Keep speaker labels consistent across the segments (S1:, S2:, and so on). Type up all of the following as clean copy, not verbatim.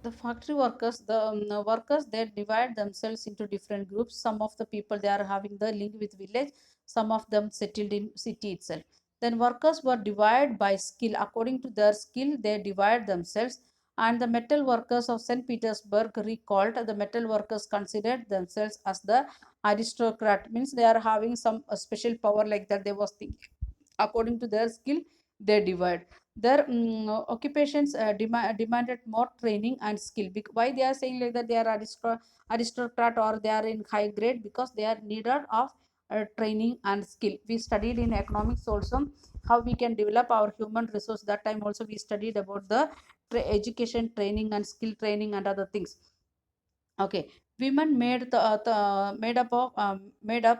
S1: The factory workers, the workers, they divide themselves into different groups. Some of the people, they are having the link with village, some of them settled in city itself. Then workers were divided by skill. According to their skill, they divide themselves. And the metal workers of St. Petersburg recalled, the metal workers considered themselves as the aristocrat, means they are having some special power like that. They was thinking according to their skill, they divide their occupations. Demanded more training and skill. Why they are saying like that they are aristocrat or they are in high grade? Because they are needed of training and skill. We studied in economics also how we can develop our human resource. That time also we studied about the education training and skill training and other things. Okay, women made up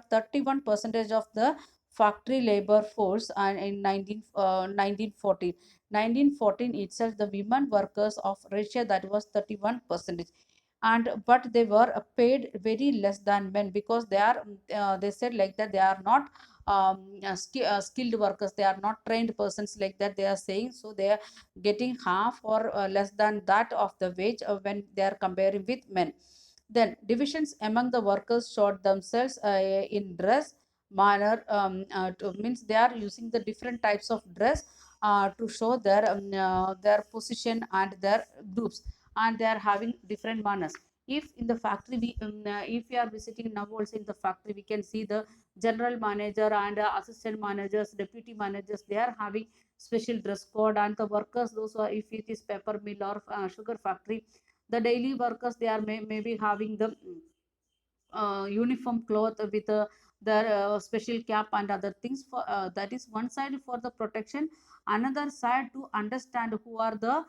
S1: 31 percentage of the factory labor force, and in 1914 itself, the women workers of Russia, that was 31 percentage. And but they were paid very less than men, because they said like that they are not skilled workers, they are not trained persons like that they are saying. So they are getting half or less than that of the wage when they are comparing with men. Then divisions among the workers showed themselves in dress manner, means they are using the different types of dress to show their position and their groups, and they are having different manners. If in the factory if we are visiting now also in the factory, we can see the general manager and assistant managers, deputy managers, they are having special dress code. And the workers, those who are, if it is paper mill or sugar factory, the daily workers, they are maybe having the uniform cloth with their special cap and other things. For that is one side for the protection, another side to understand who are the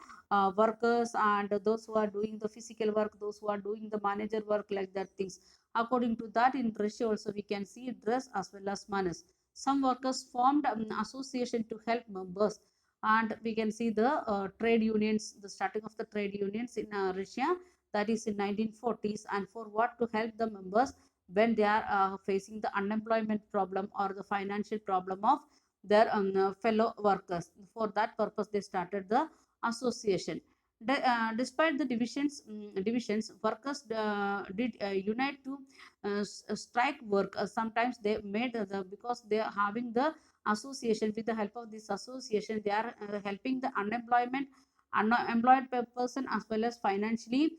S1: workers and those who are doing the physical work, those who are doing the manager work, like that things. According to that, in Russia also we can see dress as well as manners. Some workers formed association to help members, and we can see the trade unions, the starting of the trade unions in Russia, that is in 1940s. And for what? To help the members when they are facing the unemployment problem or the financial problem of their fellow workers. For that purpose they started the association. Despite the divisions, workers did unite to strike work. Sometimes they made because they are having the association. With the help of this association, they are helping the unemployed person as well as financially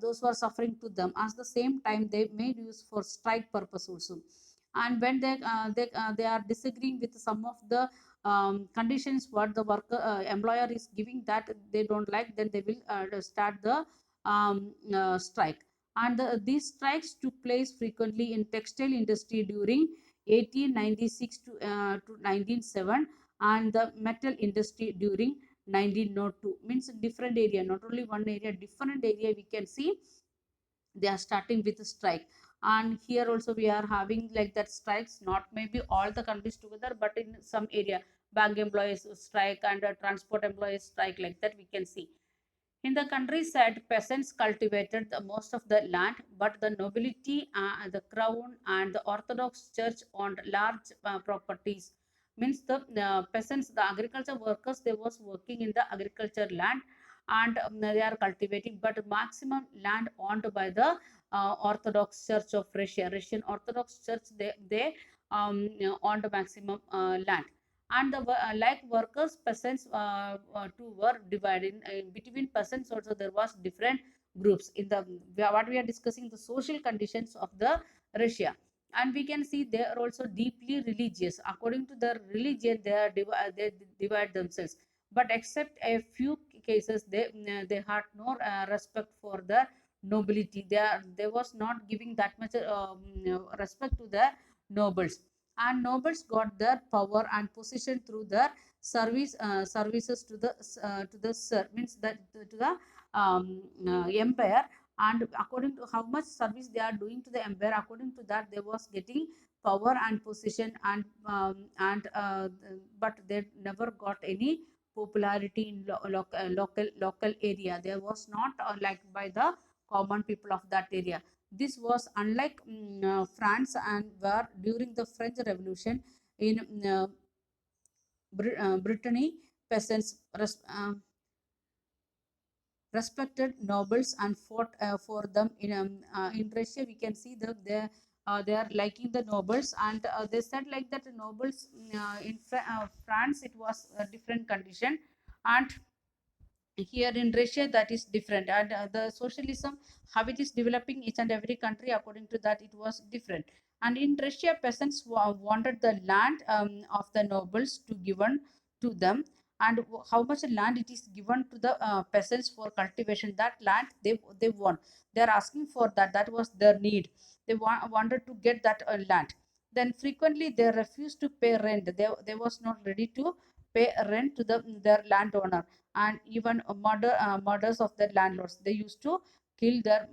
S1: those who are suffering to them. At the same time, they made use for strike purpose also. And when they are disagreeing with some of the conditions what the worker employer is giving, that they don't like, then they will start the strike. And these strikes took place frequently in textile industry during 1896 to 1907, and the metal industry during 1902. Means different area, not only one area, different area we can see they are starting with a strike. And here also we are having like that strikes, not maybe all the countries together, but in some area bank employees strike and transport employees strike, like that we can see. In the countryside, peasants cultivated the most of the land, but the nobility, the crown, and the Orthodox Church owned large properties. Means the peasants, the agriculture workers, they was working in the agriculture land, and they are cultivating, but maximum land owned by the Orthodox Church of Russia, Russian Orthodox Church. They owned maximum land. And the like workers, peasants too were divided between peasants also. There was different groups in the what we are discussing, the social conditions of the Russia. And we can see they are also deeply religious. According to their religion, they divide themselves. But except a few cases, they had no respect for the nobility. They was not giving that much respect to the nobles. And nobles got their power and position through their services to the sir, means that to the empire. And according to how much service they are doing to the empire, according to that they was getting power and position. And but they never got any popularity in local area. There was not liked by the common people of that area. This was unlike France, and where during the French Revolution in Brittany, peasants respected nobles and fought for them. In Russia we can see they are liking the nobles, and they said like that the nobles in France it was a different condition, and here in Russia that is different, and the socialism how it is developing each and every country according to that it was different. And in Russia peasants wanted the land of the nobles to given to them, and how much land it is given to the peasants for cultivation, that land they want, they are asking for that, that was their need, they wanted to get that land. Then frequently they refused to pay rent, they was not ready to pay rent to their landowner, and even murders of the landlords, they used to kill their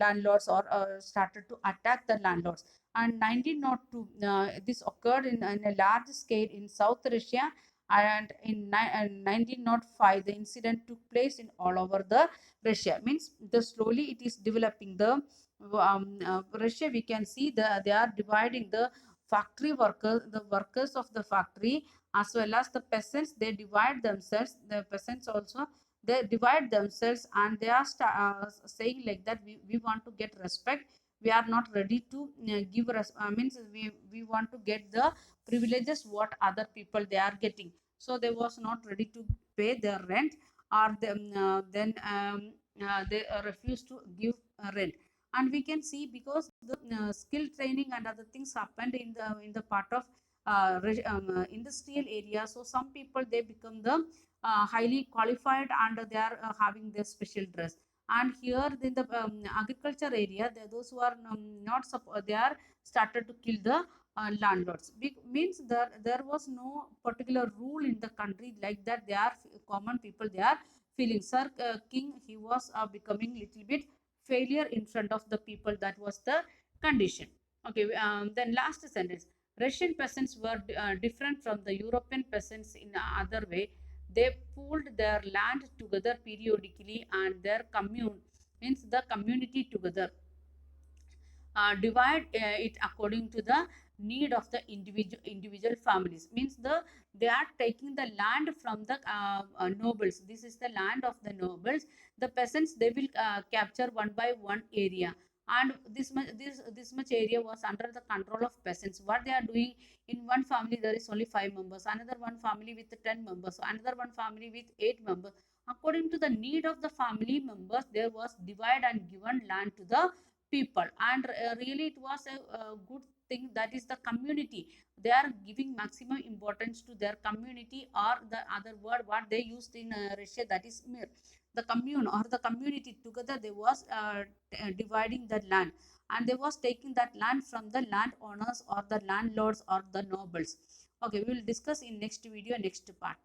S1: landlords, or started to attack the landlords. And 1902 this occurred in a large scale in South Russia, and in 1905 the incident took place in all over the Russia. Means the slowly it is developing the Russia, we can see they are dividing the factory workers, the workers of the factory, as well as the peasants, they divide themselves, the peasants also they divide themselves, and they are saying like that we want to get respect, we are not ready to give means we want to get the privileges what other people they are getting, so they was not ready to pay their rent, or then they refuse to give rent. And we can see because the skill training and other things happened in the part of industrial area, so some people they become the highly qualified, and they are having their special dress. And here in the agriculture area, those who are not they are started to kill the landlords. Means there was no particular rule in the country like that, they are common people they are feeling. Sir King he was becoming little bit failure in front of the people, that was the condition. Okay, then last sentence, Russian peasants were different from the European peasants in other way. They pooled their land together periodically, and their commune means the community together divide it according to the need of the individual families. Means they are taking the land from the nobles, this is the land of the nobles, the peasants they will capture one by one area, and this much area was under the control of peasants. What they are doing, in one family there is only 5 members, another one family with 10 members, another one family with 8 members, according to the need of the family members there was divide and given land to the people. And really it was a good thing, that is the community, they are giving maximum importance to their community, or the other word what they used in Russia, that is mir, the commune or the community together, they was dividing the land, and they was taking that land from the landowners or the landlords or the nobles. Okay, we will discuss in next video, next part.